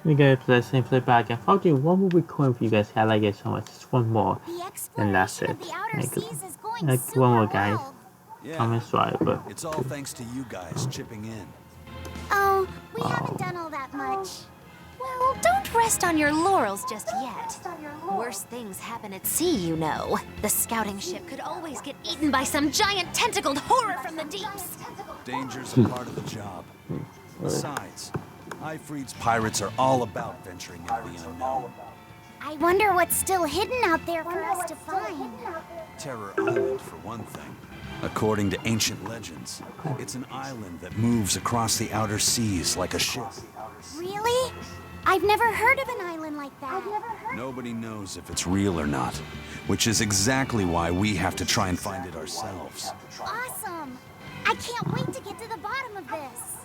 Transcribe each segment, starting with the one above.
We gotta play the same play back and fuck you, one more recording for you guys. I like it so much. Just one more. And that's it. Like one more, guys. Yeah, I'm sorry, but it's all thanks to you guys chipping in. Oh, we haven't done all that much. Well, don't rest on your laurels just yet. Worse things happen at sea, you know. The scouting ship could always get eaten by some giant tentacled horror from the deeps. Danger's a part of the job. Besides, Ifrit's pirates are all about venturing into the unknown. I wonder what's still hidden out there for us to find. Terror Island, for one thing. According to ancient legends, it's an island that moves across the outer seas like a ship. Really? I've never heard of an island like that. Nobody knows if it's real or not, which is exactly why we have to try and find it ourselves. Awesome! I can't wait to get to the bottom of this.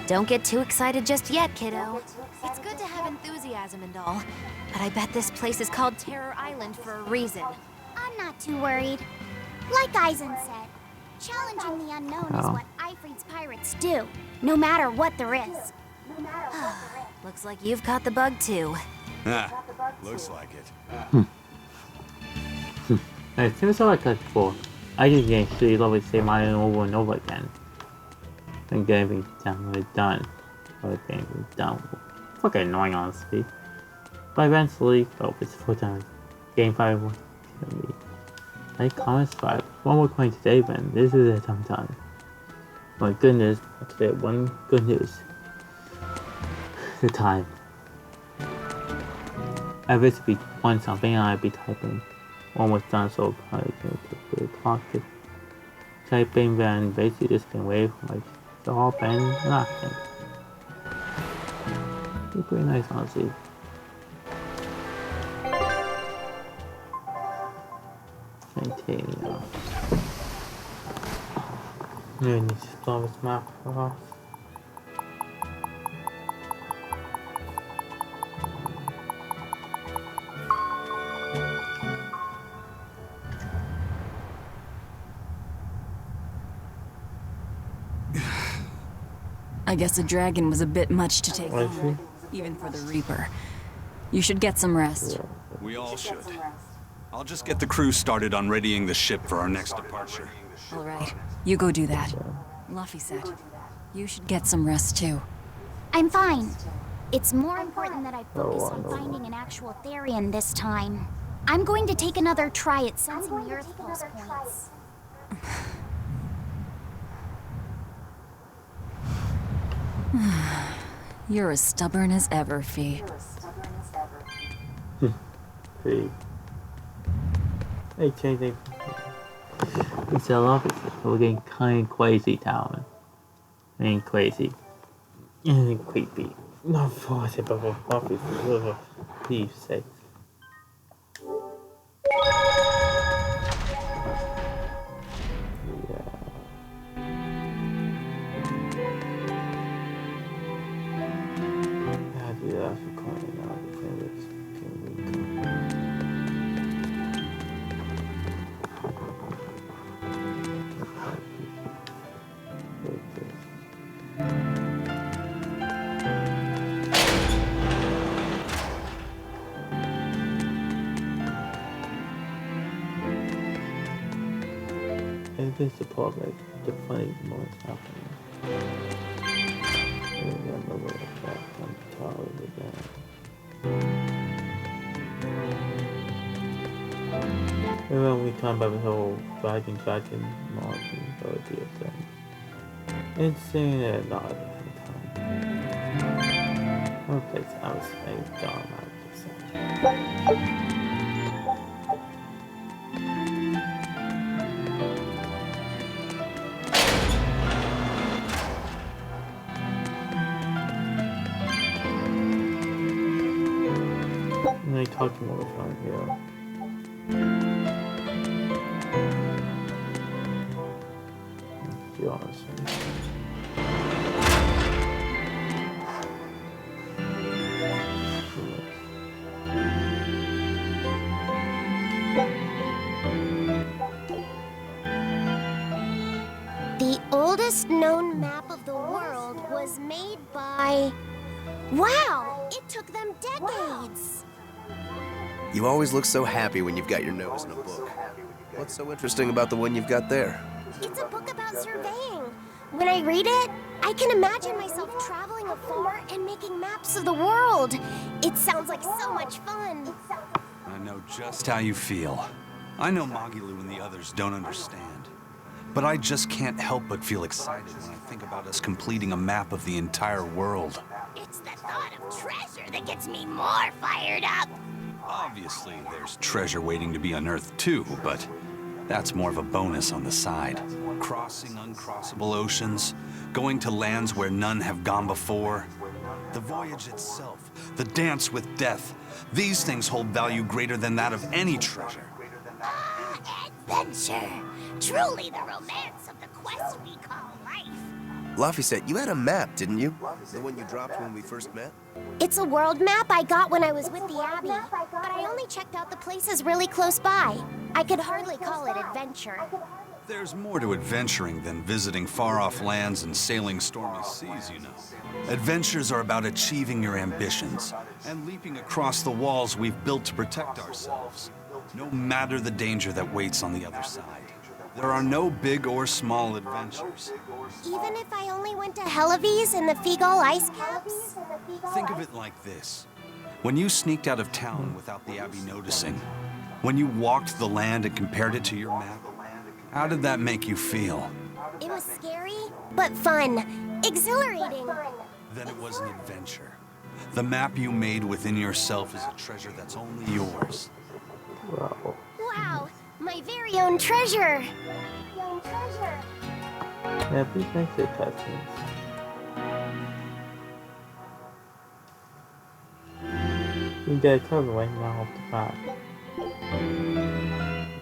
Don't get too excited just yet, kiddo. It's good to have enthusiasm and all, but I bet this place is called Terror Island for a reason. I'm not too worried. Like Eisen said, challenging the unknown is what Ifrit's pirates do, no matter what there is. Looks like you've caught the bug too. Looks like it. it seems like before. I just get really love the same island over and over again. And getting done with done. Or getting done. Fucking annoying, honestly. But eventually, it's full time. Game 5 will be. Like comments 5. One more coin today, man. This is it sometime. My goodness, today one good news. The time. I wish we want something I'd be typing. Almost done, so I can talk to typing, then basically just been waiting for like it's all been nothing. It's pretty nice, honestly. Continue. Yeah, need to start with map for us. I guess a dragon was a bit much to take on, even for the Reaper. You should get some rest. We all should. I'll just get the crew started on readying the ship for our next departure. All right, you go do that. Luffy said, you should get some rest too. I'm fine. It's more important that I focus on finding an actual Therian this time. I'm going to take another try at sensing the Earth pulse points. You're as stubborn as ever, Fee. Fee. Hey, changing. It's a lot. We're getting kind of crazy town. And crazy. And creepy. Not for it, but for Buffy, for Pete's sake. This is the part like the funny moments happening. I remember what I thought on the tower again. Remember we talked about the whole dragon marking ability of thing. And seeing it not at the time. Okay, so I was saying dumb I would say. Talking all the time here. To be honest. The oldest known map of the world was made by... Wow! took them decades. You always look so happy when you've got your nose in a book. What's so interesting about the one you've got there? It's a book about surveying. When I read it, I can imagine myself traveling afar and making maps of the world. It sounds like so much fun. I know just how you feel. I know Magilu and the others don't understand. But I just can't help but feel excited when I think about us completing a map of the entire world. It's the thought of treasure that gets me more fired up. Obviously, there's treasure waiting to be unearthed too, but that's more of a bonus on the side. Crossing uncrossable oceans, going to lands where none have gone before. The voyage itself, the dance with death, these things hold value greater than that of any treasure. Adventure. Truly the romance of the quest we call life. Laphicet, you had a map, didn't you? The one you dropped when we first met? It's a world map I got when I was with the Abbey, but I only checked out the places really close by. I could hardly call it adventure. There's more to adventuring than visiting far-off lands and sailing stormy seas, you know. Adventures are about achieving your ambitions and leaping across the walls we've built to protect ourselves, no matter the danger that waits on the other side. There are no big or small adventures. Even if I only went to Helavis and the Figol ice caps? Think of it like this. When you sneaked out of town without the Abbey noticing, when you walked the land and compared it to your map, how did that make you feel? It was scary, but fun. Exhilarating. Then it was an adventure. The map you made within yourself is a treasure that's only yours. Wow. Wow, my very own treasure. Yeah, please make the cutscenes. You get a cover right now off the bat.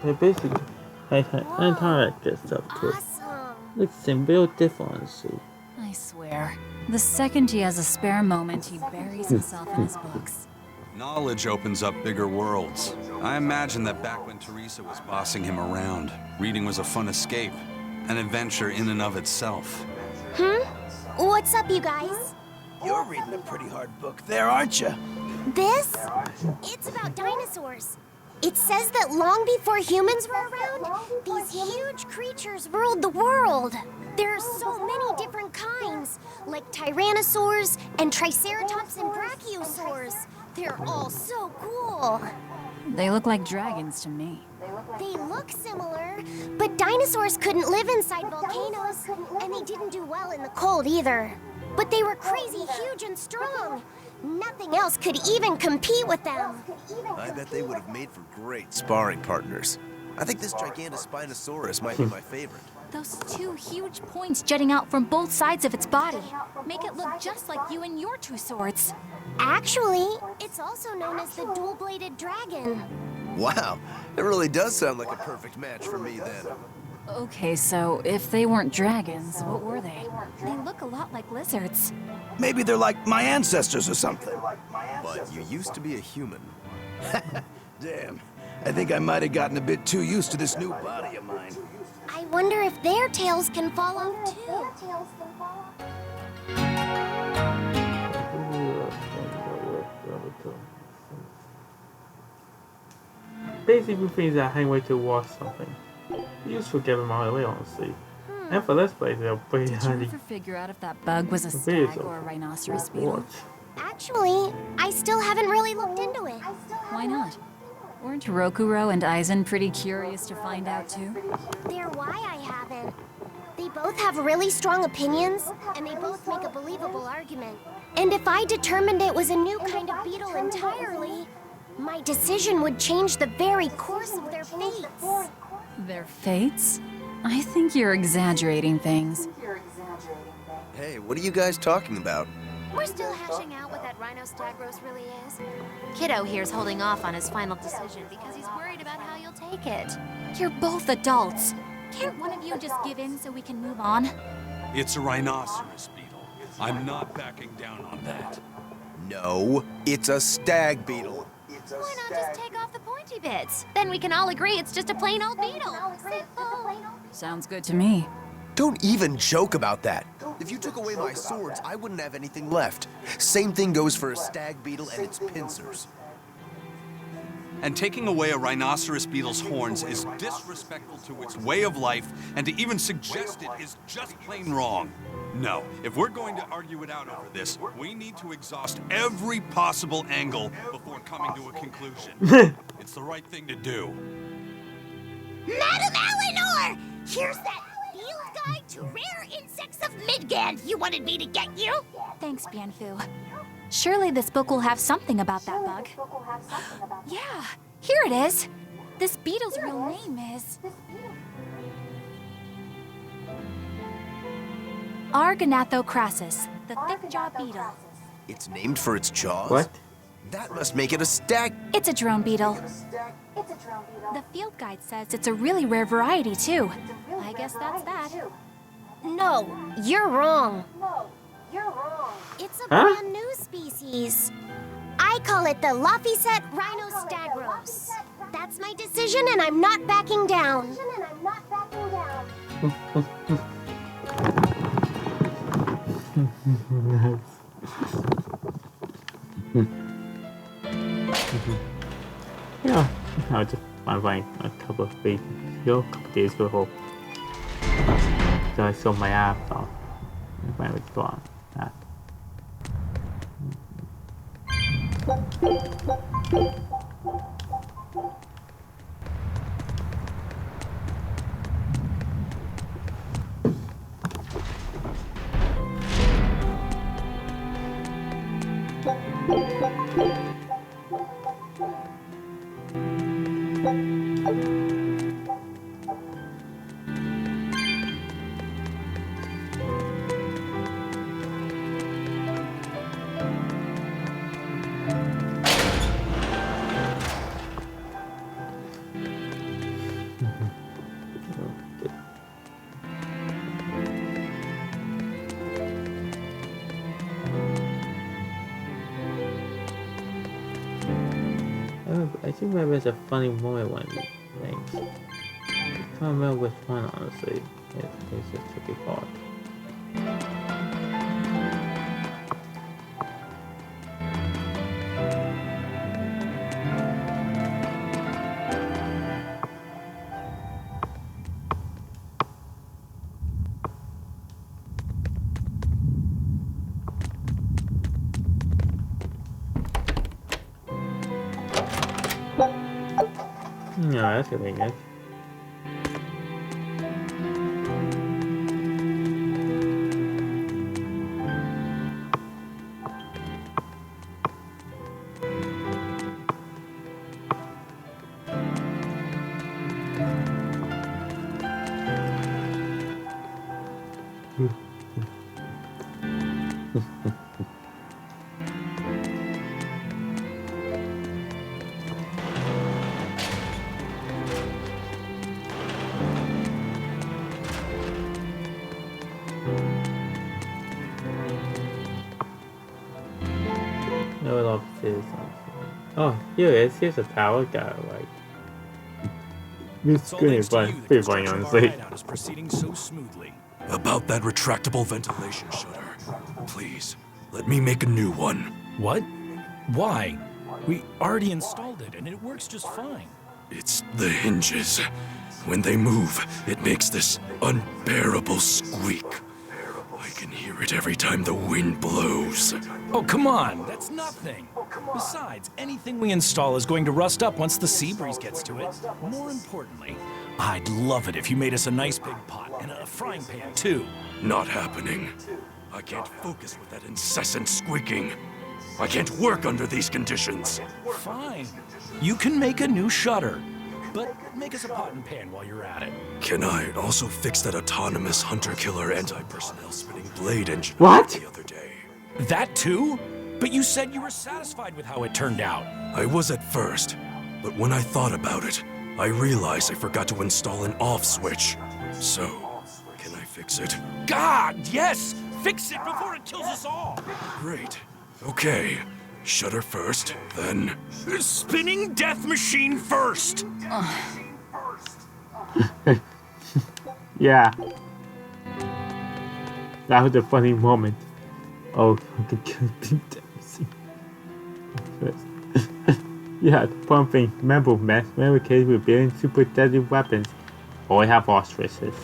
They basically anti stuff too. Awesome. Looks some real difference. I swear, the second he has a spare moment, he buries himself in his books. Knowledge opens up bigger worlds. I imagine that back when Teresa was bossing him around, reading was a fun escape, an adventure in and of itself. What's up, you guys? You're reading a pretty hard book there, aren't you? This? It's about dinosaurs. It says that long before humans were around, these huge creatures ruled the world. There are so many different kinds, like tyrannosaurs and triceratops and brachiosaurs. They're all so cool. They look like dragons to me. They look similar, but dinosaurs couldn't live inside volcanoes, and they didn't do well in the cold either. But they were crazy huge and strong. Nothing else could even compete with them. I bet they would have made for great sparring partners. I think this Gigantospinosaurus might be my favorite. Those two huge points jutting out from both sides of its body make it look just like you and your two swords. Actually, it's also known as the dual-bladed dragon. Wow, it really does sound like a perfect match for me then. Okay, so if they weren't dragons, what were they? They look a lot like lizards. Maybe they're like my ancestors or something. But you used to be a human. Damn, I think I might have gotten a bit too used to this new body of mine. I wonder if their tails can fall off too. Basically things that hang way to watch something. You just forget them all away, honestly. And for this place, they're pretty Did you handy. ever figure out if that bug was a Videos stag of or a rhinoceros beetle? watch. Actually, I still haven't really looked into it. Why not? Weren't Rokuro and Aizen pretty curious to find out too? They're why I haven't. They both have really strong opinions, and they both make a believable argument. And if I determined it was a new kind of beetle entirely, my decision would change the very course of their fates. Their fates? I think you're exaggerating things. Hey, what are you guys talking about? We're still hashing out what that Rhinostagros really is. Kiddo here's holding off on his final decision because he's worried about how you'll take it. You're both adults. Can't one of you just give in so we can move on? It's a rhinoceros beetle. I'm not backing down on that. No, it's a stag beetle. Why not just take off the pointy bits? Then we can all agree it's just a plain old beetle. Simple. Sounds good to me. Don't even joke about that. If you took away my swords, I wouldn't have anything left. Same thing goes for a stag beetle and its pincers. And taking away a rhinoceros beetle's horns is disrespectful to its way of life, and to even suggest it is just plain wrong. No, if we're going to argue it out over this, we need to exhaust every possible angle before coming to a conclusion. It's the right thing to do. Madam Eleanor! Here's that field guide to rare insects of Midgand you wanted me to get you! Thanks, Bienfu. Surely this book will have something about that bug. Yeah, here it is. This beetle's real name is... Argonathocrassus, the thick-jawed beetle. It's named for its jaws? What? That must make it a stag... It's a drone beetle. The field guide says it's a really rare variety, too. I guess that's that. No, you're wrong. It's a Huh? brand new species. I call it the Lophiset rhinostagros. That's my decision, and I'm not backing down. Yeah, I just buying a couple of days ago, so I sold my app off. If I was gone. I think there was a funny moment one of these things. I can't remember which one, honestly. It's just tricky part. Yeah, that's gonna be good. No offices. Oh, here it is. Here's a tower guy, like. This screen is pretty funny, honestly. Is proceeding so smoothly. About that retractable ventilation shutter, please let me make a new one. What? Why? We already installed it, and it works just fine. It's the hinges. When they move, it makes this unbearable squeak. I can hear it every time the wind blows. Oh, come on. That's nothing. Besides, anything we install is going to rust up once the sea breeze gets to it. More importantly, I'd love it if you made us a nice big pot and a frying pan, too. Not happening. I can't focus with that incessant squeaking. I can't work under these conditions. Fine. You can make a new shutter. But make us a pot and pan while you're at it. Can I also fix that autonomous hunter-killer anti-personnel spinning blade engine What? the other day? That too? But you said you were satisfied with how it turned out. I was at first, but when I thought about it, I realized I forgot to install an off switch. So, can I fix it? God, yes! Fix it before it kills us all! Great. Okay. Shutter first, then... Spinning death machine first! Yeah. That was a funny moment. Oh, fucking kill Dempsey. Yeah, pumping. Remember, mess. Remember kids with building super deadly weapons. Oh, I have ostriches.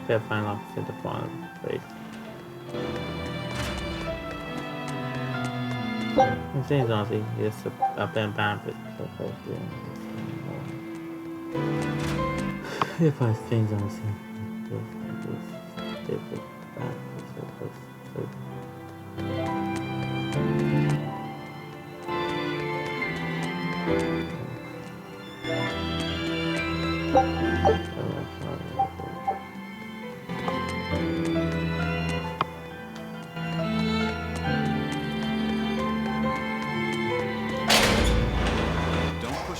Can't find off at the bottom. Wait. I'm saying something. Yes, up and back. If I think something.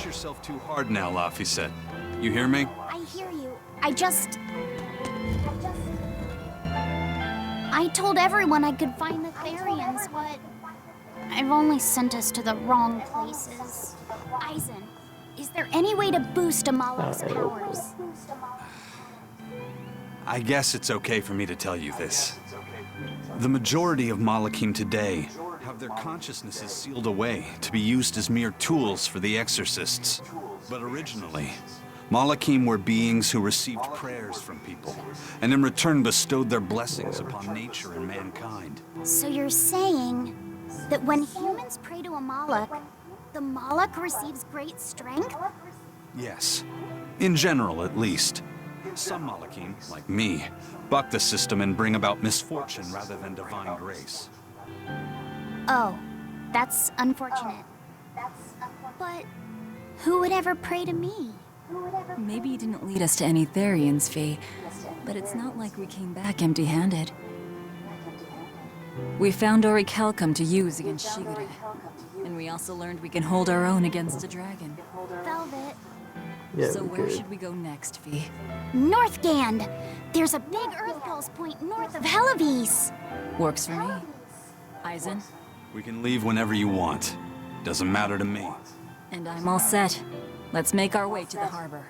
Yourself too hard now, Laphicet. You hear me? I hear you. I told everyone I could find the Therians, but I've only sent us to the wrong places. Eisen, is there any way to boost Amalek's powers? I guess it's okay for me to tell you this. The majority of Malachim today have their consciousnesses sealed away to be used as mere tools for the exorcists. But originally, Malachim were beings who received prayers from people, and in return bestowed their blessings upon nature and mankind. So you're saying that when humans pray to a Malak, the Malak receives great strength? Yes. In general, at least. Some Malachim, like me, buck the system and bring about misfortune rather than divine grace. Oh, that's unfortunate. But who would ever pray to me? Maybe you didn't lead us to any Therians, Fee, but it's not like we came back empty-handed. We found Orichalcum to use against Shigure, and we also learned we can hold our own against a dragon. Velvet. Yeah, So where should we go next, Fee? Northgand! There's a big Earth Pulse point north of Helavis. Works for me. Eisen? We can leave whenever you want. Doesn't matter to me. And I'm all set. Let's make our way to the harbor.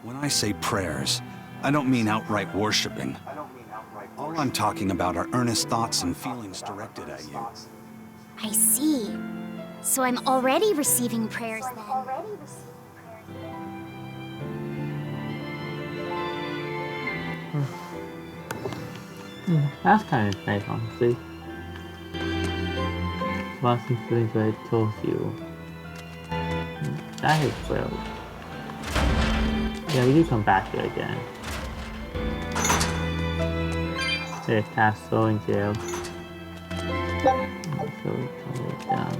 When I say prayers, I don't mean outright worshipping. All I'm talking about are earnest thoughts and feelings directed at you. I see. So I'm already receiving prayers then. That's kind of nice, honestly. Lasting feelings I told you. That is well. Yeah, we do come back here again. There's castle and jail. So we come down.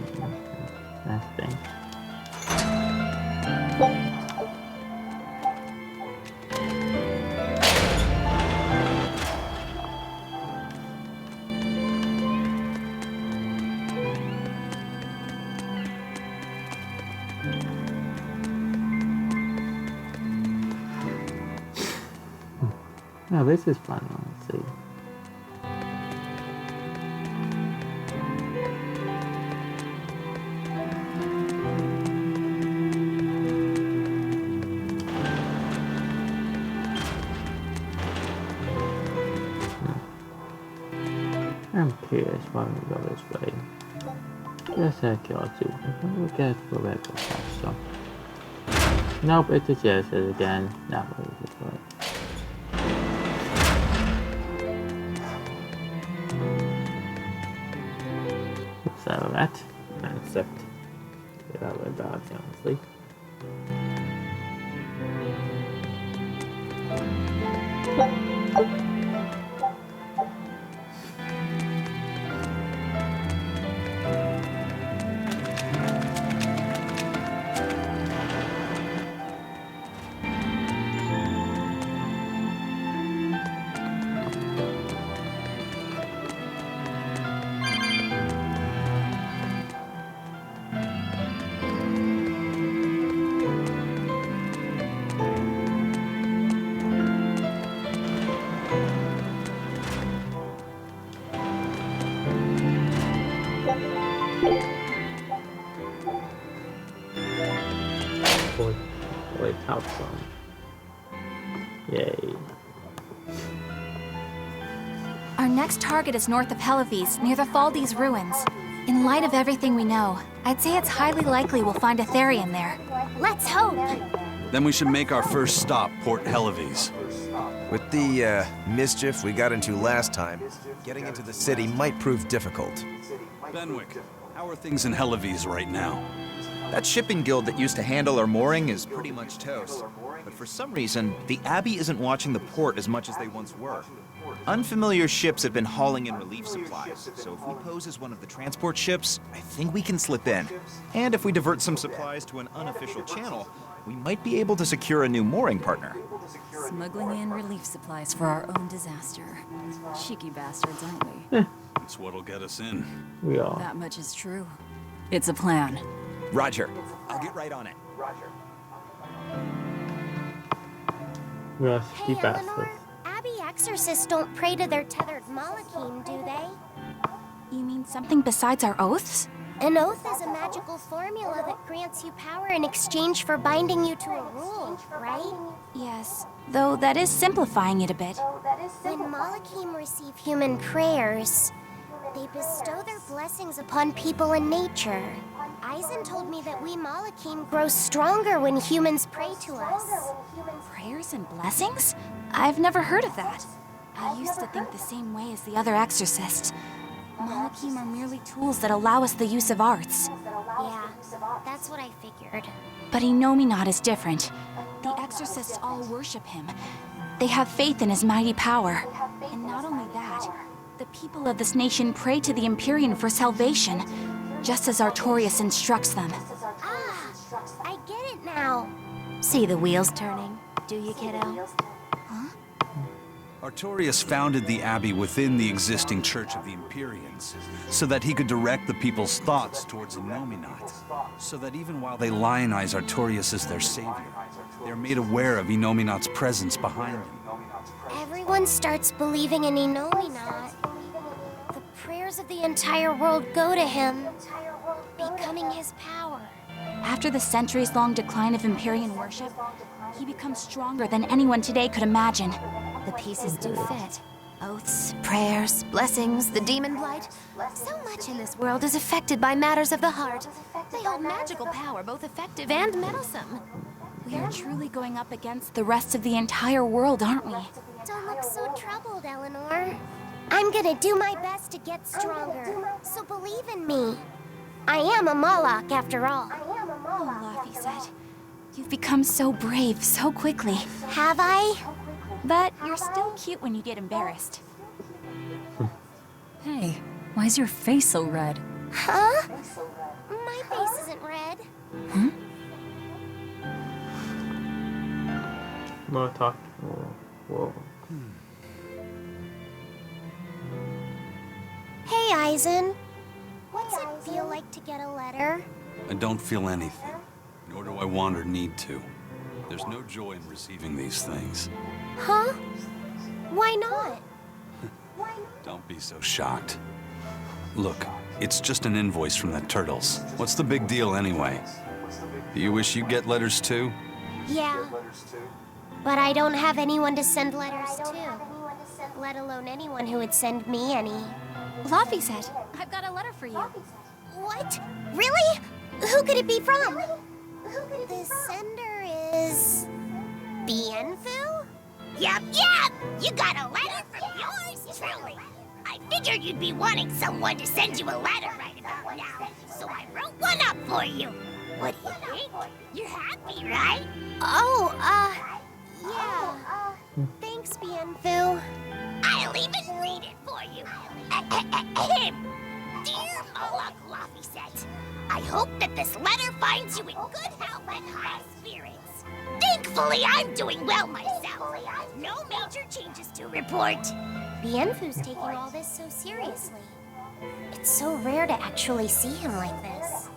That thing. No, this is fun, honestly. I'm curious why we go this way. Yes, I kill too. We'll get the red so. Nope, it's a yes again. That way this way. So that concept. That way bad, honestly. avoid outcome. Yay. Our next target is north of Helives, near the Faldes ruins. In light of everything we know, I'd say it's highly likely we'll find a Therian there. Let's hope. Then we should make our first stop, Port Helives. With the mischief we got into last time, getting into the city might prove difficult. Benwick, how are things in Helives right now? That shipping guild that used to handle our mooring is pretty much toast. But for some reason, the Abbey isn't watching the port as much as they once were. Unfamiliar ships have been hauling in relief supplies, so if we pose as one of the transport ships, I think we can slip in. And if we divert some supplies to an unofficial channel, we might be able to secure a new mooring partner. Smuggling in relief supplies for our own disaster. Cheeky bastards, aren't we? It's what'll get us in. We are. That much is true. It's a plan. Roger. I'll get right on it. We are Hey, cheeky bastards. Eleanor, Abbey exorcists don't pray to their tethered Malachim, do they? You mean something besides our oaths? An oath is a magical formula that grants you power in exchange for binding you to a rule, right? Yes, though that is simplifying it a bit. When Malachim receive human prayers, they bestow their blessings upon people and nature. Eisen told me that we Malachim grow stronger when humans pray to us. Prayers and blessings? I've never heard of that. I used to think the same way as the other exorcists. Malachim are merely tools that allow us the use of arts. Yeah, that's what I figured. But Inominat is different. The exorcists all worship him. They have faith in his mighty power. And not only that, the people of this nation pray to the Empyrean for salvation, just as Artorias instructs them. Ah, I get it now. See the wheels turning, do you, kiddo? Artorias founded the Abbey within the existing Church of the Empyreans, so that he could direct the people's thoughts towards Inominat, so that even while they lionize Artorias as their savior, they're made aware of Inominat's presence behind them. Everyone starts believing in Inominat. The prayers of the entire world go to him, becoming his power. After the centuries-long decline of Empyrean worship, he becomes stronger than anyone today could imagine. The pieces do fit. Oaths, prayers, blessings, the demon blight. So much in this world is affected by matters of the heart. They hold magical power, both effective and meddlesome. We are truly going up against the rest of the entire world, aren't we? Don't look so troubled, Eleanor. I'm gonna do my best to get stronger, so believe in me. I am a Malak, after all. Oh, Laffy said, you've become so brave so quickly. Have I? But you're still cute when you get embarrassed. Hey, why's your face so red? Huh? My face isn't red. No talk. Whoa. Hey, Eisen. What's it feel like to get a letter? I don't feel anything, nor do I want or need to. There's no joy in receiving these things. Huh? Why not? Don't be so shocked. Look, it's just an invoice from the Turtles. What's the big deal anyway? Do you wish you get letters too? Yeah. But I don't have anyone to send letters to. Let alone anyone who would send me any. Laffy said, I've got a letter for you. What? Really? Who could it be from? The sender is... Bienfu? Yup! You got a letter from yours truly. I figured you'd be wanting someone to send you a letter right about now, so I wrote one up for you. What do you think? You're happy, right? Oh, yeah. Thanks, Bienfu. I'll even read it for you. Dear Moloch Laffyset, I hope that this letter finds you in good health and high spirits. Thankfully, I'm doing well myself. No major changes to report. Bienfu's taking all this so seriously. It's so rare to actually see him like this.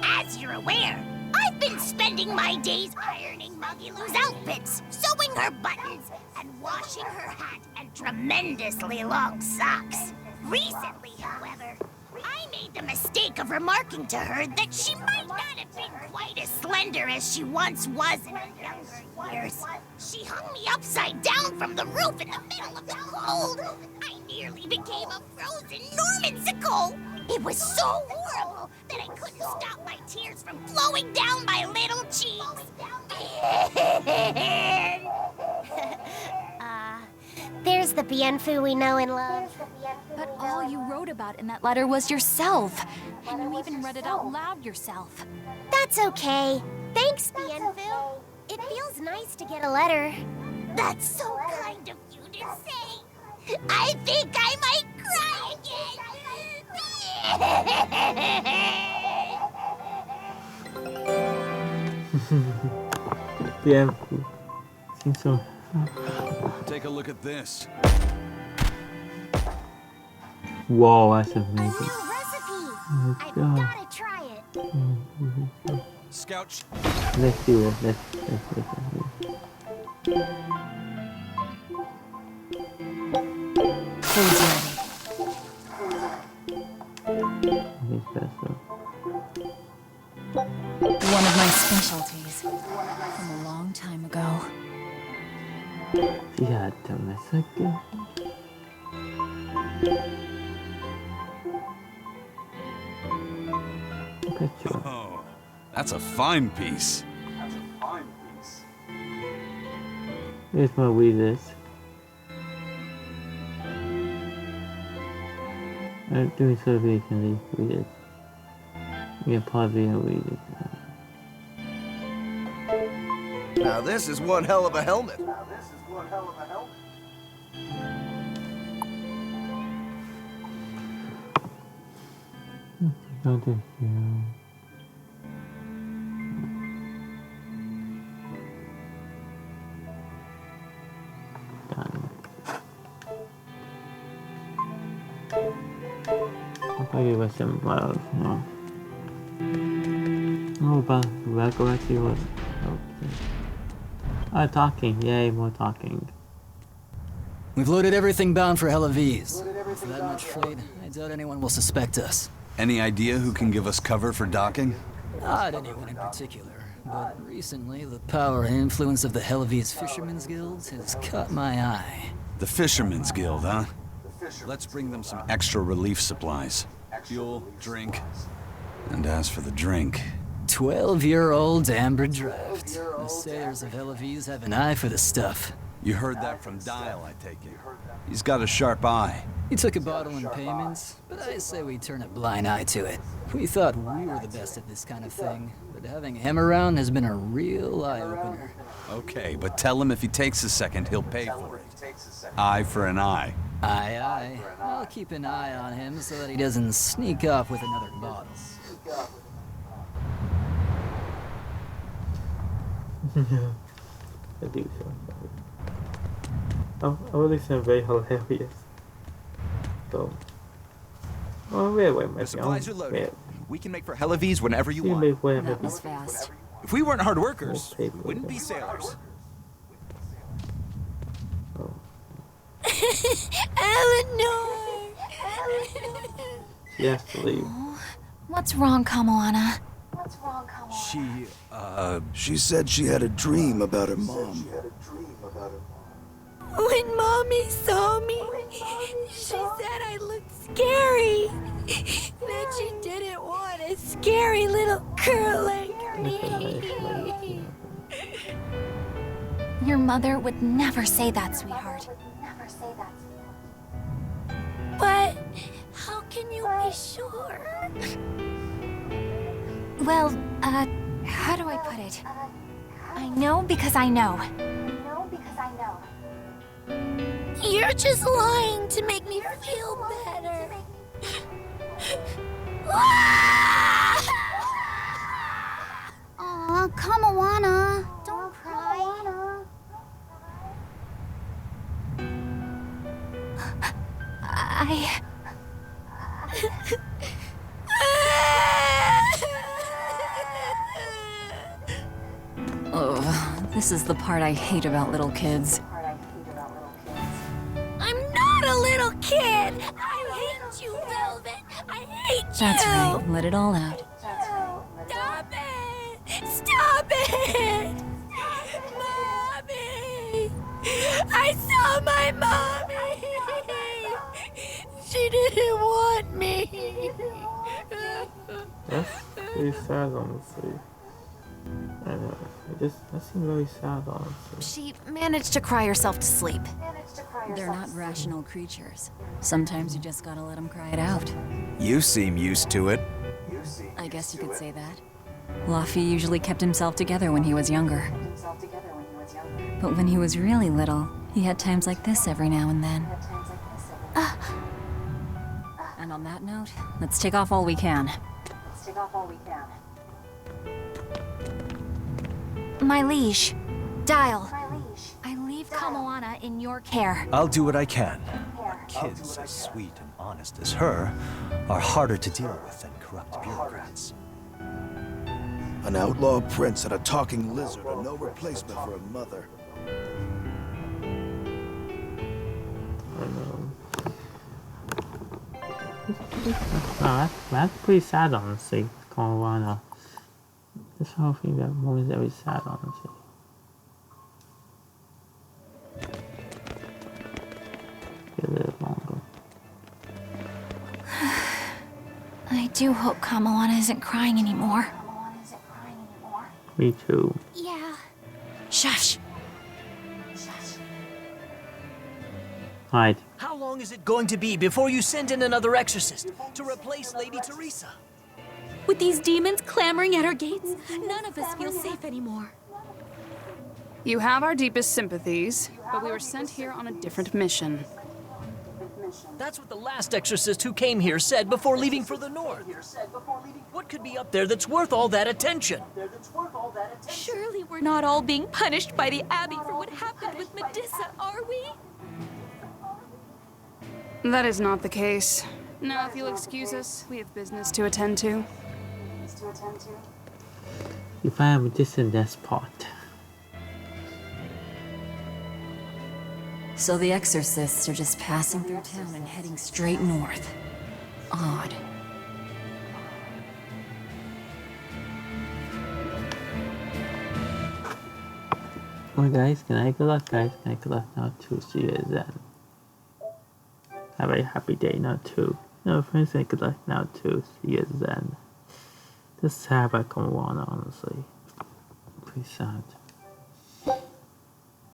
As you're aware, I've been spending my days ironing Magilu's outfits, sewing her buttons, and washing her hat and tremendously long socks. Recently, however, I made the mistake of remarking to her that she might not have been quite as slender as she once was in her younger years. She hung me upside down from the roof in the middle of the cold. I nearly became a frozen Normansicle. It was so horrible that I couldn't stop my tears from flowing down my little cheeks. There's the Bienfu we know and love. But all you wrote about in that letter was yourself. And you even read it out loud yourself. That's okay. Thanks, Bienfu. It feels nice to get a letter. That's so kind of you to say. I think I might cry again. Yeah. Seems so. Take a look at this. Whoa, that's A amazing. new recipe. Let's I've go. gotta try it. Scout. Let's do it. Let's Food's ready. One of my specialties. From a long time ago. Fíjate, me saqué. Picture. Oh, that's a fine piece. Here's my weeders. I'm doing survey can leave weeders. Yeah, probably a weeders. Now this is one hell of a helmet. Not this here. Done. I'll probably give us some love, no. Oh, but we'll go back to you. Okay. Talking. Yay, more talking. We've loaded everything bound for Helaviz. For that much freight, I doubt anyone will suspect us. Any idea who can give us cover for docking? Not anyone in particular, but recently the power and influence of the Helaviz Fishermen's Guild has caught my eye. The Fishermen's Guild, huh? Let's bring them some extra relief supplies. Fuel, drink. And as for the drink... 12-year-old amber draft. The sailors of Helaviz have an eye for the stuff. You heard that from Dial, I take it. He's got a sharp eye. He took a bottle in payments, but I say we turn a blind eye to it. We thought we were the best at this kind of thing, but having him around has been a real eye-opener. Okay, but tell him if he takes a second, he'll pay for it. Eye for an eye. Aye, aye. I'll keep an eye on him so that he doesn't sneak off with another bottle. I do so. I really sound very hilarious. So, wait, The supplies are loaded. We can make for Helaviz whenever you want. That was fast. If we weren't hard workers, we wouldn't be sailors. Eleanor! Yes, leave. What's wrong, Kamoana? She said she had a dream about her mom. When Mommy saw me, she said I looked scary. That she didn't want a scary little girl like me. Your mother would never say that, sweetheart. But how can you be sure? Well, how do I put it? I know because I know. You're just lying to make me feel better. Aw, Kamoana, don't cry. Oh, this is the part I hate about little kids. I'm not a little kid. I hate you, Velvet. I hate That's right. Let it all out. Stop it! Stop it! Mommy! I saw my mommy! She didn't want me! That's really sad, honestly. I know. That seems really sad, honestly. She managed to cry herself to sleep. They're not rational creatures. Sometimes you just gotta let them cry it out. You seem used to it. I guess you could say that. Luffy usually kept himself together when he was younger. But when he was really little, he had times like this every now and then. And on that note, let's take off all we can. My liege, Dial. I leave Kamoana in your care. I'll do what I can. Kids as sweet and honest as her are harder to deal with than corrupt bureaucrats. An outlaw prince and a talking lizard are no replacement for a mother. That's pretty sad, honestly. Colorado. This whole thing, that moment is very sad, honestly. Get a little longer. I do hope Kamoana isn't crying anymore. Me too. Yeah. Shush. Hide. How long is it going to be before you send in another exorcist to replace Lady Teresa? With these demons clamoring at our gates, none of us feel safe anymore. You have our deepest sympathies, but we were sent here on a different mission. That's what the last exorcist who came here said before leaving for the north. What could be up there that's worth all that attention? Surely we're not all being punished by the Abbey for what happened with Medusa, are we? That is not the case. Now, if you'll excuse us, we have business to attend to. You find this in this part. So the exorcists are just passing through town and heading straight north. Odd. Well guys, can I good luck guys? Can I good luck now too? See you guys then. Have a happy day now too. No friends, can I good luck now too. See you guys then. This is sad about Kamoana, honestly. Pretty sad.